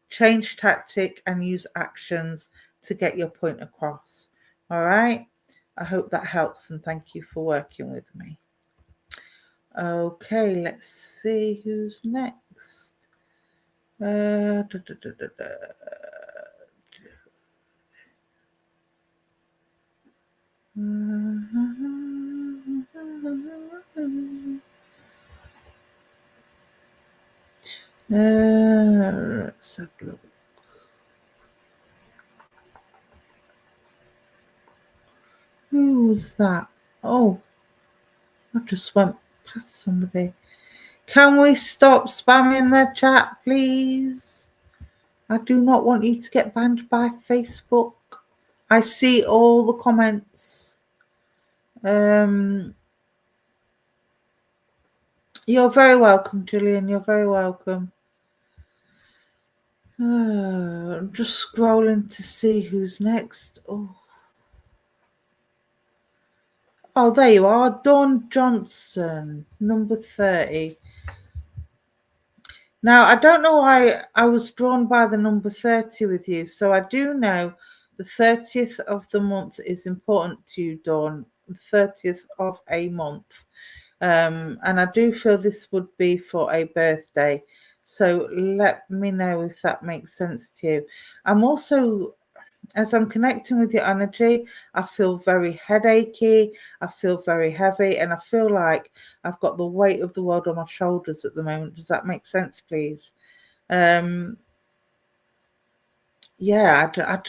change tactic and use actions to get your point across. All right. I hope that helps, and thank you for working with me. Okay, let's see who's next. Let's have a look. Who was that? Oh, I just went past somebody. Can we stop spamming the chat, please? I do not want you to get banned by Facebook. I see all the comments. You're very welcome, Julian. You're very welcome. I'm just scrolling to see who's next. Oh, there you are. Dawn Johnson, number 30. Now, I don't know why I was drawn by the number 30 with you. So I do know the 30th of the month is important to you, Dawn. The 30th of a month. And I do feel this would be for a birthday. So let me know if that makes sense to you. I'm also, as I'm connecting with your energy, I feel very headachy, I feel very heavy, and I feel like I've got the weight of the world on my shoulders at the moment. Does that make sense, please? Yeah, I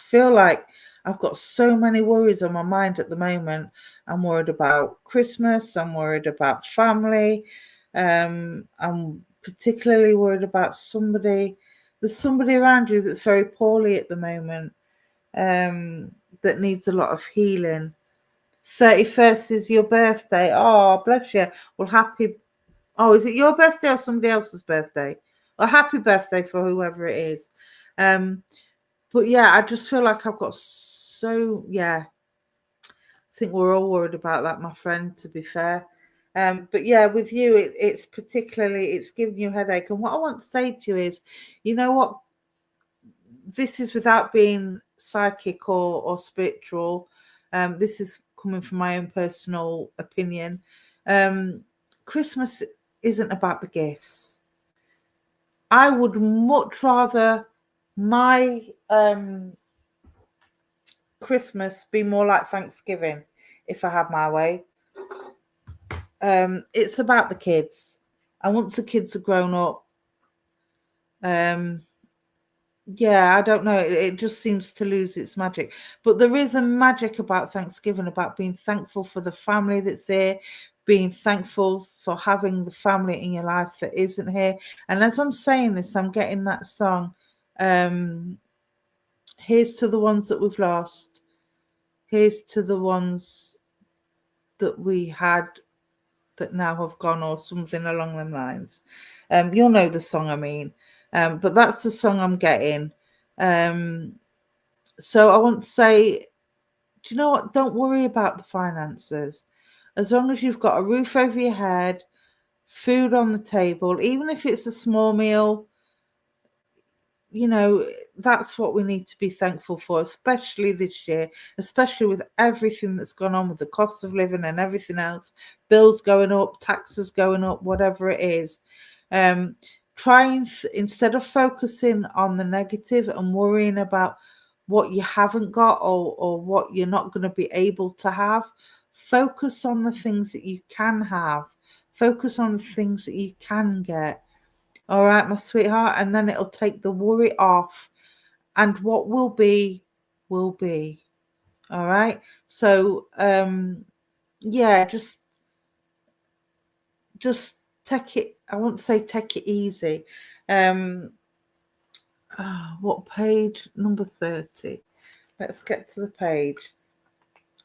feel like I've got so many worries on my mind at the moment. I'm worried about Christmas, I'm worried about family, I'm particularly worried about somebody. There's somebody around you that's very poorly at the moment, that needs a lot of healing. 31st is your birthday. Oh, bless you. Well, is it your birthday or somebody else's birthday? Well, happy birthday for whoever it is. But yeah, I just feel like I've got I think we're all worried about that, my friend, to be fair. But yeah, with you, it's giving you a headache. And what I want to say to you is, you know what? This is without being psychic or spiritual. This is coming from my own personal opinion. Christmas isn't about the gifts. I would much rather my Christmas be more like Thanksgiving if I have my way. It's about the kids. And once the kids are grown up, I don't know. It just seems to lose its magic. But there is a magic about Thanksgiving, about being thankful for the family that's here, being thankful for having the family in your life that isn't here. And as I'm saying this, I'm getting that song. Here's to the ones that we've lost. Here's to the ones that we had that now have gone, or something along them lines. You'll know the song I mean. But that's the song I'm getting. So I want to say, do you know what? Don't worry about the finances. As long as you've got a roof over your head, food on the table, even if it's a small meal, that's what we need to be thankful for, especially this year, especially with everything that's gone on with the cost of living and everything else, bills going up, taxes going up, whatever it is. Instead of focusing on the negative and worrying about what you haven't got or what you're not going to be able to have. Focus on the things that you can have. Focus on the things that you can get. All right, my sweetheart. And then it'll take the worry off. And what will be, will be. All right. So, yeah, just take it. I won't say take it easy. What page? Number 30. Let's get to the page.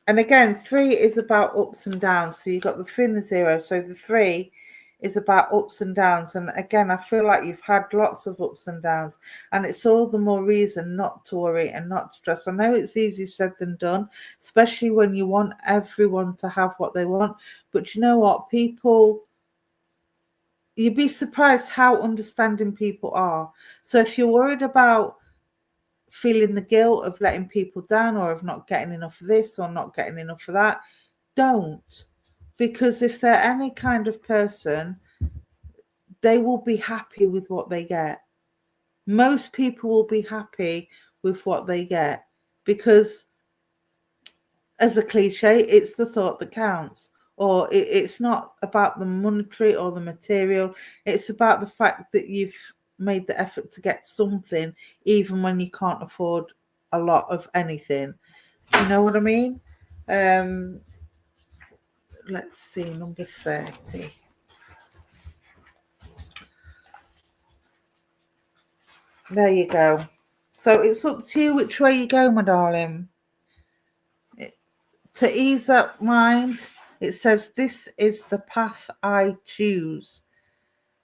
And again, 3 is about ups and downs. So you've got the 3 and the 0. So the 3 is about ups and downs. And again, I feel like you've had lots of ups and downs. And it's all the more reason not to worry and not to stress. I know it's easier said than done, especially when you want everyone to have what they want. But you know what? People, you'd be surprised how understanding people are. So if you're worried about feeling the guilt of letting people down or of not getting enough of this or not getting enough of that, don't. Because if they're any kind of person, they will be happy with what they get. Most people will be happy with what they get because, as a cliche, it's the thought that counts. Or it's not about the monetary or the material. It's about the fact that you've made the effort to get something, even when you can't afford a lot of anything. You know what I mean? Let's see, number 30. There you go. So it's up to you which way you go, my darling. To ease up mind, it says, this is the path I choose.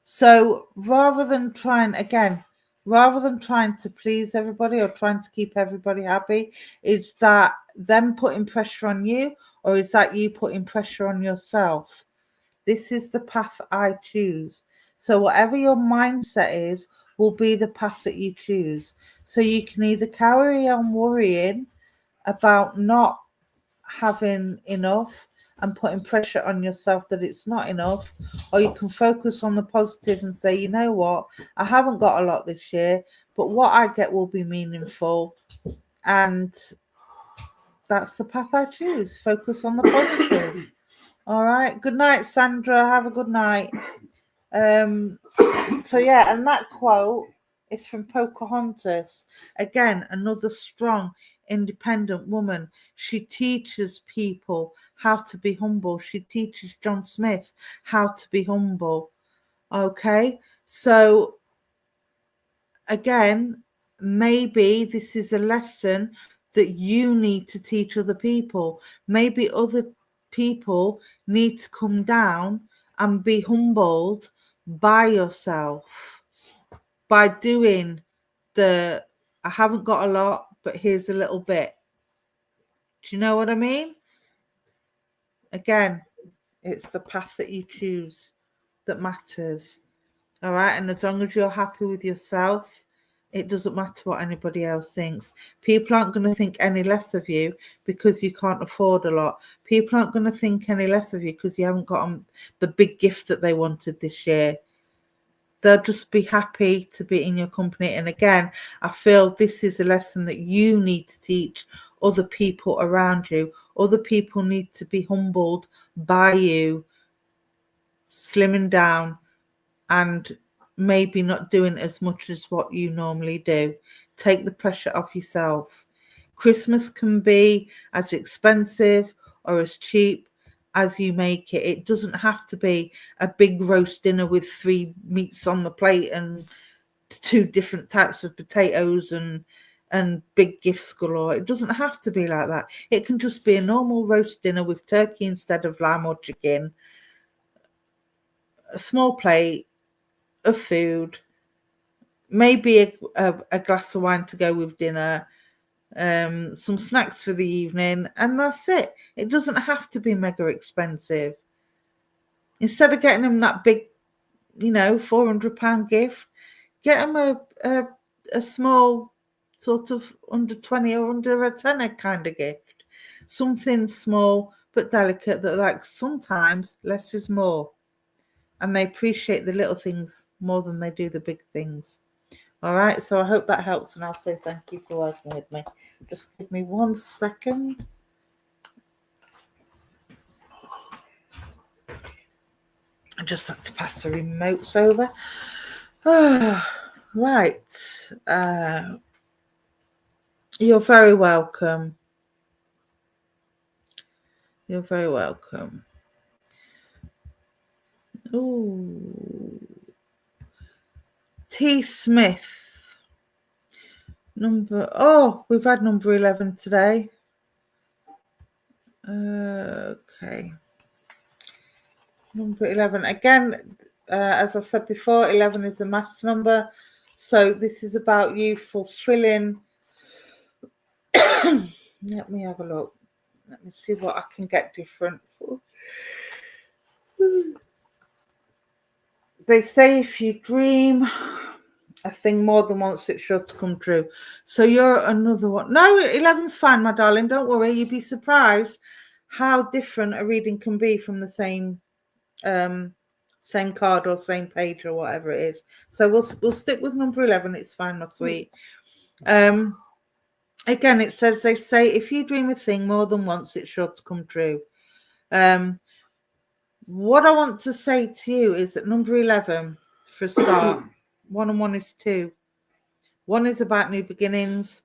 So rather than trying to please everybody or trying to keep everybody happy, is that them putting pressure on you, or is that you putting pressure on yourself? This is the path I choose. So whatever your mindset is will be the path that you choose. So you can either carry on worrying about not having enough and putting pressure on yourself that it's not enough, or you can focus on the positive and say, you know what, I haven't got a lot this year, but what I get will be meaningful, and that's the path I choose. Focus on the positive. All right, good night, Sandra. Have a good night. So yeah, and that quote is from Pocahontas. Again, another strong, independent woman. She teaches people how to be humble. She teaches John Smith how to be humble. Okay, so again, maybe this is a lesson that you need to teach other people. Maybe other people need to come down and be humbled by yourself, by doing the, I haven't got a lot, but here's a little bit. Do you know what I mean? Again, it's the path that you choose that matters. All right. And as long as you're happy with yourself, it doesn't matter what anybody else thinks. People aren't going to think any less of you because you can't afford a lot. People aren't going to think any less of you because you haven't got the big gift that they wanted this year. They'll just be happy to be in your company. And again, I feel this is a lesson that you need to teach other people around you. Other people need to be humbled by you, slimming down and maybe not doing as much as what you normally do. Take the pressure off yourself. Christmas can be as expensive or as cheap as you make it. It doesn't have to be a big roast dinner with 3 meats on the plate and 2 different types of potatoes and big gifts galore. It doesn't have to be like that. It can just be a normal roast dinner with turkey instead of lamb or chicken, a small plate of food, maybe a glass of wine to go with dinner, some snacks for the evening, and that's it. It doesn't have to be mega expensive. Instead of getting them that big, £400 gift, get them a small sort of under 20 or under a tenner kind of gift. Something small but delicate that, like, sometimes less is more. And they appreciate the little things more than they do the big things. All right, so I hope that helps, and I'll say thank you for working with me. Just give me 1 second. I just have to pass the remotes over. Right. You're very welcome. You're very welcome. Ooh. T. Smith. We've had number 11 today. Okay. Number 11. Again, as I said before, 11 is the master number. So this is about you fulfilling. Let me have a look. Let me see what I can get different. They say if you dream a thing more than once, it's sure to come true. So you're another one. No, 11's fine, my darling. Don't worry. You'd be surprised how different a reading can be from the same card or same page or whatever it is. So we'll stick with number 11. It's fine, my sweet. Again, it says, they say if you dream a thing more than once, it's sure to come true. What I want to say to you is that number 11, for a start, 1 and 1 is 2. 1 is about new beginnings.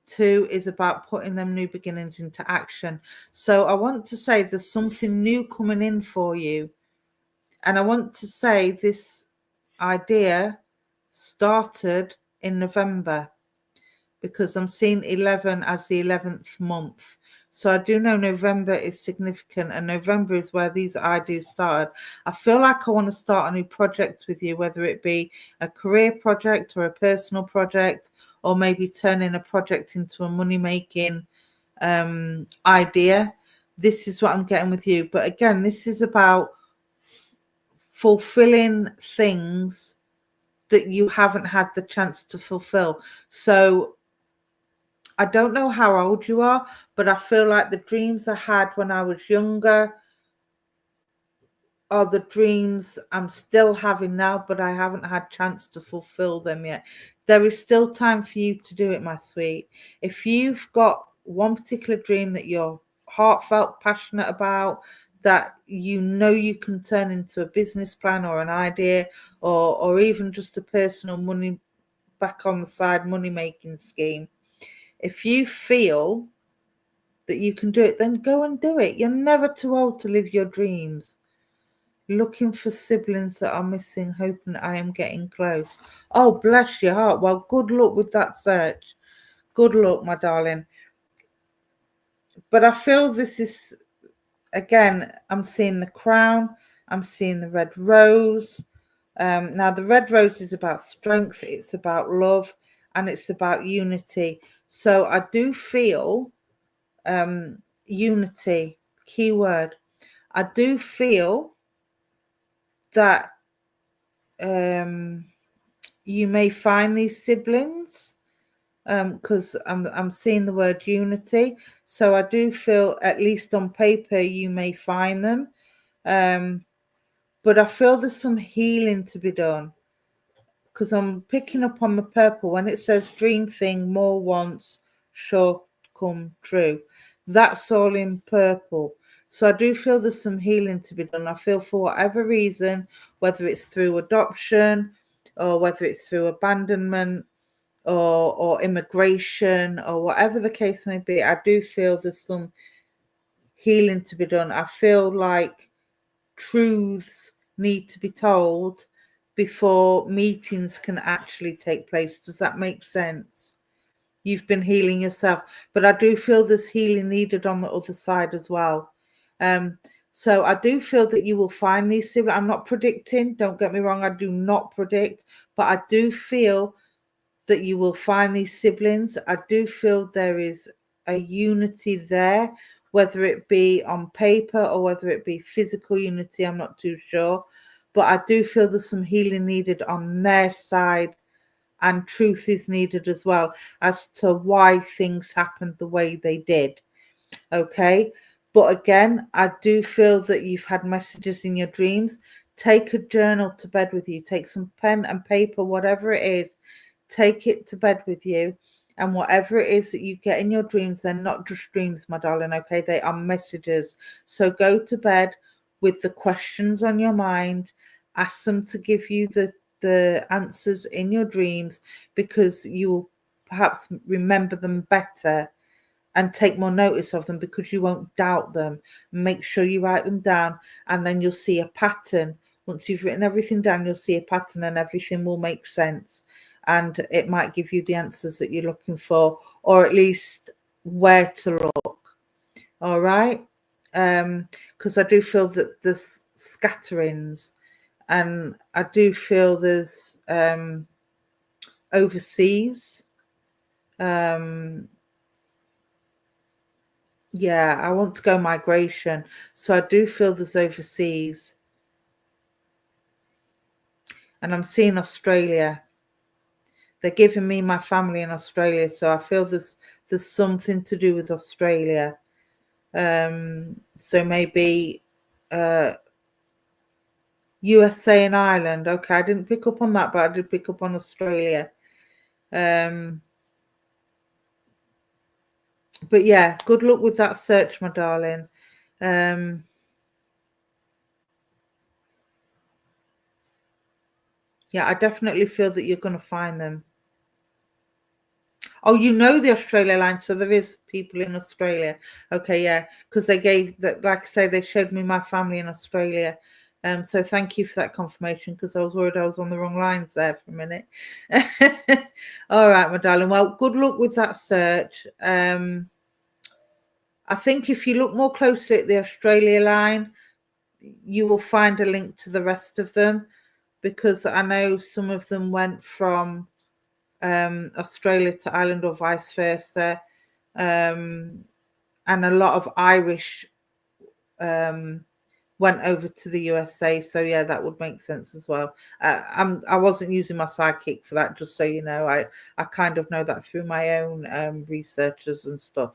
2 is about putting them new beginnings into action. So I want to say there's something new coming in for you. And I want to say this idea started in November, because I'm seeing 11 as the 11th month. So I do know November is significant, and November is where these ideas started. I feel like I want to start a new project with you, whether it be a career project or a personal project, or maybe turning a project into a money-making idea. This is what I'm getting with you. But again, this is about fulfilling things that you haven't had the chance to fulfill. So I don't know how old you are, but I feel like the dreams I had when I was younger are the dreams I'm still having now, but I haven't had chance to fulfill them yet. There is still time for you to do it, my sweet. If you've got one particular dream that you're heartfelt, passionate about, that you know you can turn into a business plan or an idea, or even just a personal money back on the side money making scheme, if you feel that you can do it, then go and do it. You're never too old to live your dreams. Looking for siblings that are missing, hoping I am getting close. Oh, bless your heart. Well, good luck with that search. Good luck, my darling. But I feel this is, again, I'm seeing the crown. I'm seeing the red rose. Now, the red rose is about strength. It's about love. And it's about unity. So I do feel unity, keyword. I do feel that you may find these siblings, because I'm seeing the word unity. So I do feel, at least on paper, you may find them. But I feel there's some healing to be done, because I'm picking up on the purple when it says dream thing more once, sure come true. That's all in purple. So I do feel there's some healing to be done. I feel for whatever reason, whether it's through adoption or whether it's through abandonment or immigration or whatever the case may be, I do feel there's some healing to be done. I feel like truths need to be told before meetings can actually take place. Does that make sense? You've been healing yourself, but I do feel there's healing needed on the other side as well. So I do feel that you will find these siblings. I'm not predicting, don't get me wrong, I do not predict, but I do feel that you will find these siblings. I do feel there is a unity there, whether it be on paper or whether it be physical unity, I'm not too sure. But I do feel there's some healing needed on their side, and truth is needed as well as to why things happened the way they did. Okay. But again, I do feel that you've had messages in your dreams. Take a journal to bed with you. Take some pen and paper, whatever it is. take it to bed with you. And whatever it is that you get in your dreams, they're not just dreams, my darling, okay? They are messages. So go to bed with the questions on your mind. Ask them to give you the answers in your dreams, because you will perhaps remember them better and take more notice of them, because you won't doubt them. Make sure you write them down, and then you'll see a pattern. Once you've written everything down, you'll see a pattern and everything will make sense. And it might give you the answers that you're looking for, or at least where to look. All right? Because I do feel that there's scatterings, and I do feel there's overseas. Yeah, I want to go migration. So I do feel there's overseas. And I'm seeing Australia. They're giving me my family in Australia. So I feel there's something to do with Australia. So maybe USA and Ireland. Okay, I didn't pick up on that, but I did pick up on Australia. But yeah, good luck with that search, my darling. Yeah, I definitely feel that you're going to find them. Oh, you know the Australia line, so there is people in Australia. Okay, yeah, because they gave that, like I say, they showed me my family in Australia. So thank you for that confirmation, because I was worried I was on the wrong lines there for a minute. All right, my darling. Well, good luck with that search. I think if you look more closely at the Australia line, you will find a link to the rest of them, because I know some of them went from Australia to Ireland or vice versa, and a lot of Irish went over to the USA. So yeah, that would make sense as well. I wasn't using my sidekick for that, just so you know. I kind of know that through my own researchers and stuff.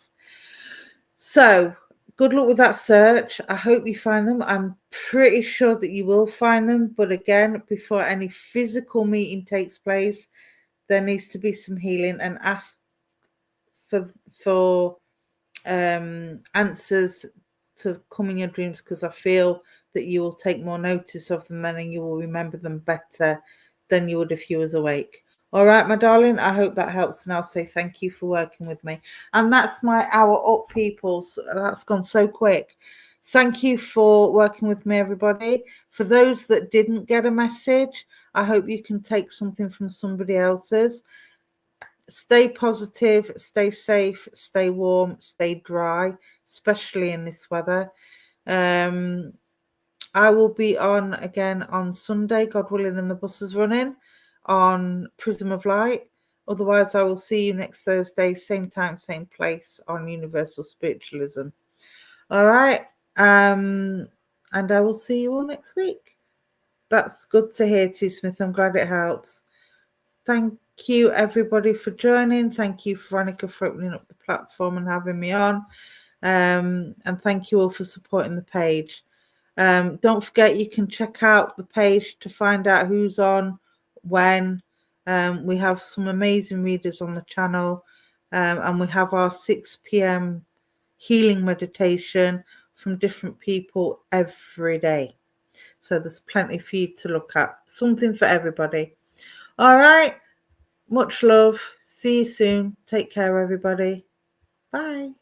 So good luck with that search. I hope you find them. I'm pretty sure that you will find them. But again, before any physical meeting takes place, there needs to be some healing, and ask for answers to come in your dreams, because I feel that you will take more notice of them then, and you will remember them better than you would if you was awake. All right, my darling, I hope that helps, and I'll say thank you for working with me. And that's my hour up, people. So that's gone so quick. Thank you for working with me, everybody. For those that didn't get a message, I hope you can take something from somebody else's. Stay positive, stay safe, stay warm, stay dry, especially in this weather. I will be on again on Sunday, God willing, and the bus is running, on Prism of Light. Otherwise, I will see you next Thursday, same time, same place, on Universal Spiritualism. All right. And I will see you all next week. That's good to hear, T. Smith. I'm glad it helps. Thank you, everybody, for joining. Thank you, Veronica, for opening up the platform and having me on. And thank you all for supporting the page. Don't forget, you can check out the page to find out who's on, when. We have some amazing readers on the channel. And we have our 6 p.m. healing meditation from different people every day. So there's plenty for you to look at. Something for everybody. All right. Much love. See you soon. Take care, everybody. Bye.